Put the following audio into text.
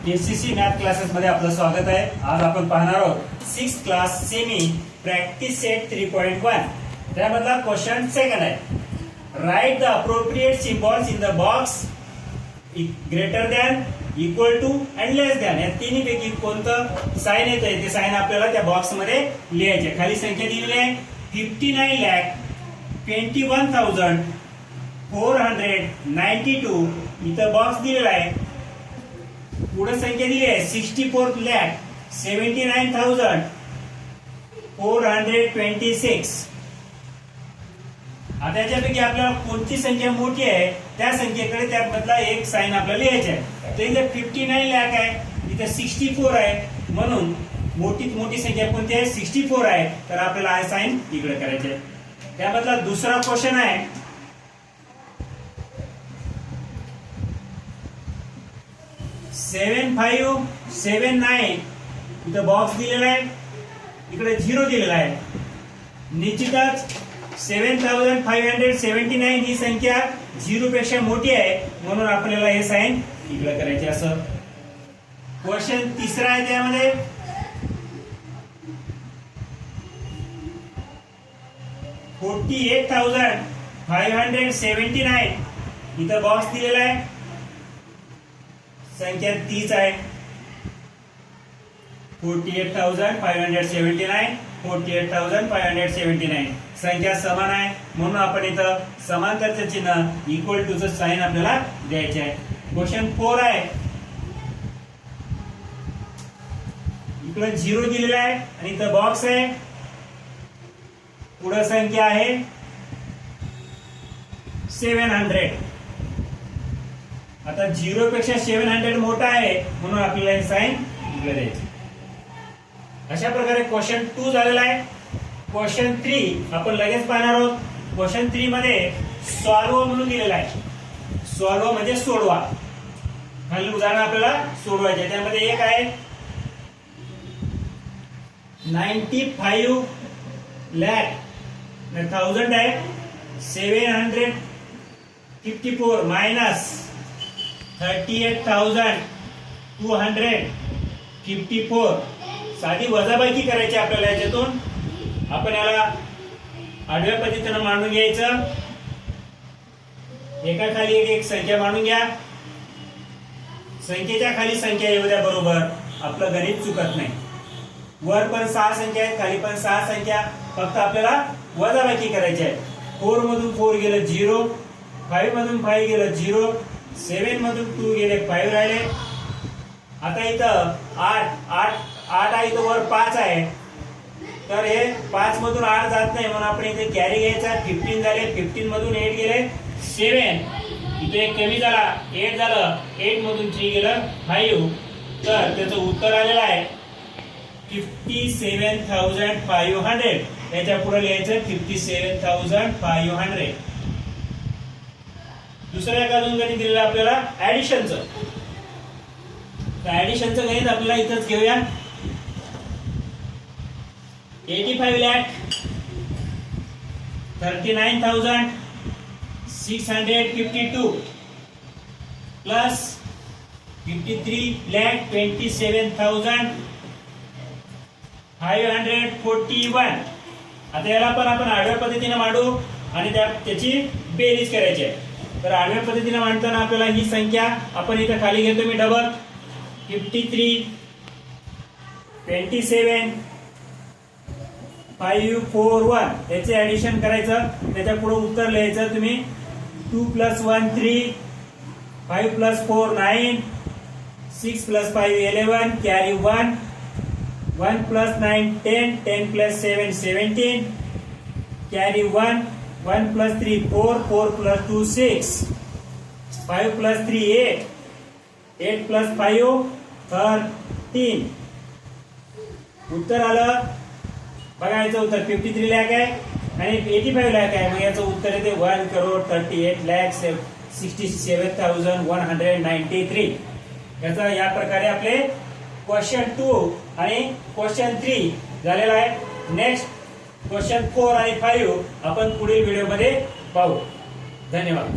KCC math classes मध्ये आपलं स्वागत आहे। आज आपण पाहणार आहोत 6th class semi practice set 3.1 त्यामधला क्वेश्चन सेकंड आहे। Write the appropriate symbols in the box greater than equal to and less than. या तिन्ही पैकी कोणतं साइन येतंय ते साइन आपल्याला त्या बॉक्स मध्ये लिहायचे। खाली संख्या दिलेली आहे 59,21,492 इथं बॉक्स दिलेला आहे। पुढे संख्या दिली आहे 64,79,426। आता याच्यापैकी आपल्याला कोणती संख्या मोठी आहे त्या संख्येकडे त्यामधला एक साइन आपल्याला लिहायचा आहे। तर इथे 59 लाख आहे, इथे 64 आहे, म्हणून मोठीत मोठी संख्या कोणती आहे 64 आहे, तर आपल्याला हा साइन इकडे करायचा आहे। त्यामधला दुसरा क्वेश्चन आहे 7579 इथं बॉक्स दिलेला आहे, इकडे 0 दिलेला आहे। निश्चितच 7579 ही संख्या 0 पेक्षा मोठी आहे, म्हणून आपल्याला हे साइन इकडे करायचे। असं क्वेश्चन तिसरा आहे त्यामध्ये 48,579 इथं बॉक्स दिलेला आहे, संख्या 30 आहे। 48,579 संख्या समान आहे, म्हणून आपण इथं समांतरचं चिन्ह इक्वल टू चं साइन आपल्याला द्यायचे आहे। क्वेश्चन 4 आहे, इकडे 0 दिलेला आहे आणि इथं बॉक्स आहे, पुढे संख्या आहे 700। आता 0 पेक्षा 700 मोठा आहे, म्हणून आपल्याला हे साइन इकडे द्यायचे। अशा प्रकारे क्वेश्चन 2 झालेला आहे। क्वेश्चन 3 आपण लगेच पाहणार आहोत। क्वेश्चन 3 मध्ये सॉल्व्ह म्हणून दिलेला आहे। सॉल्व्ह म्हणजे सोडवा। खाली उदाहरण आपल्याला सोडवायचे। त्यामध्ये एक आहे 95 लाख 1000 आहे, 754 मायनस 38,254 साधी वजाबाकी करायची आपल्याला। याच्यातून आपण याला आडव्या पद्धतीने मांडून घ्यायचं। एका खाली एक संख्या मांडून घ्या, संख्येच्या खाली संख्या येऊ द्या बरोबर, आपलं गणित चुकत नाही। वर पण 6 संख्या आहेत, खाली पण 6 संख्या, फक्त आपल्याला वजाबाकी करायची आहे। 4 मधून 4 गेलं 0, 5 मधून 5 गेलं 0, 7 मधून 2 गेले 5 राहिले। आता इथं 8 आहे, इथं वर 5 आहे, तर हे 5 मधून 8 जात नाही, म्हणून आपण इथे कॅरी घ्यायचा। 15 झाले, 15 मधून 8 गेले 7, इथे एक कमी झाला 8 झालं, 8 मधून 3 गेलं 5, तर त्याचं उत्तर आलेलं आहे 57,500। याच्या पुढे लिहायचं 57,500। दुसऱ्या एका अजून गणित दिलेलं आपल्याला ऍडिशनचं। तर ऍडिशनचं गणित आपल्याला इथंच घेऊया। 85 लाख 39,652 प्लस 53 लाख 27,541। आता याला पण आपण आडव्या पद्धतीने मांडू आणि त्याची बेरीज करायची आहे। तर आडव्या पद्धतीने मांडताना आपल्याला ही संख्या आपण इथं खाली घेतो मी डबल 53 27 541 याचे ऍडिशन करायचं। त्याच्या पुढे उत्तर लिहायचं तुम्ही 2 + 1 3, 5 + 4 9, 6 + 5 11, कॅरी 1, 1 + 9 10, 10 + 7 17, कॅरी 1, 1 + 3 4, 4 + 2 6, 5 + 3 8, 8 + 5 13। उत्तर आलं बघा। याचं उत्तर 53 लाख आहे आणि 85 लाख आहे, मग याचं उत्तर येते 1,38,67,193। याचा या प्रकारे आपले क्वेश्चन 2 आणि क्वेश्चन 3 झालेला आहे। नेक्स्ट क्वेश्चन 4 आणि 5 आपण पुढील व्हिडिओ मध्ये पाहू। धन्यवाद।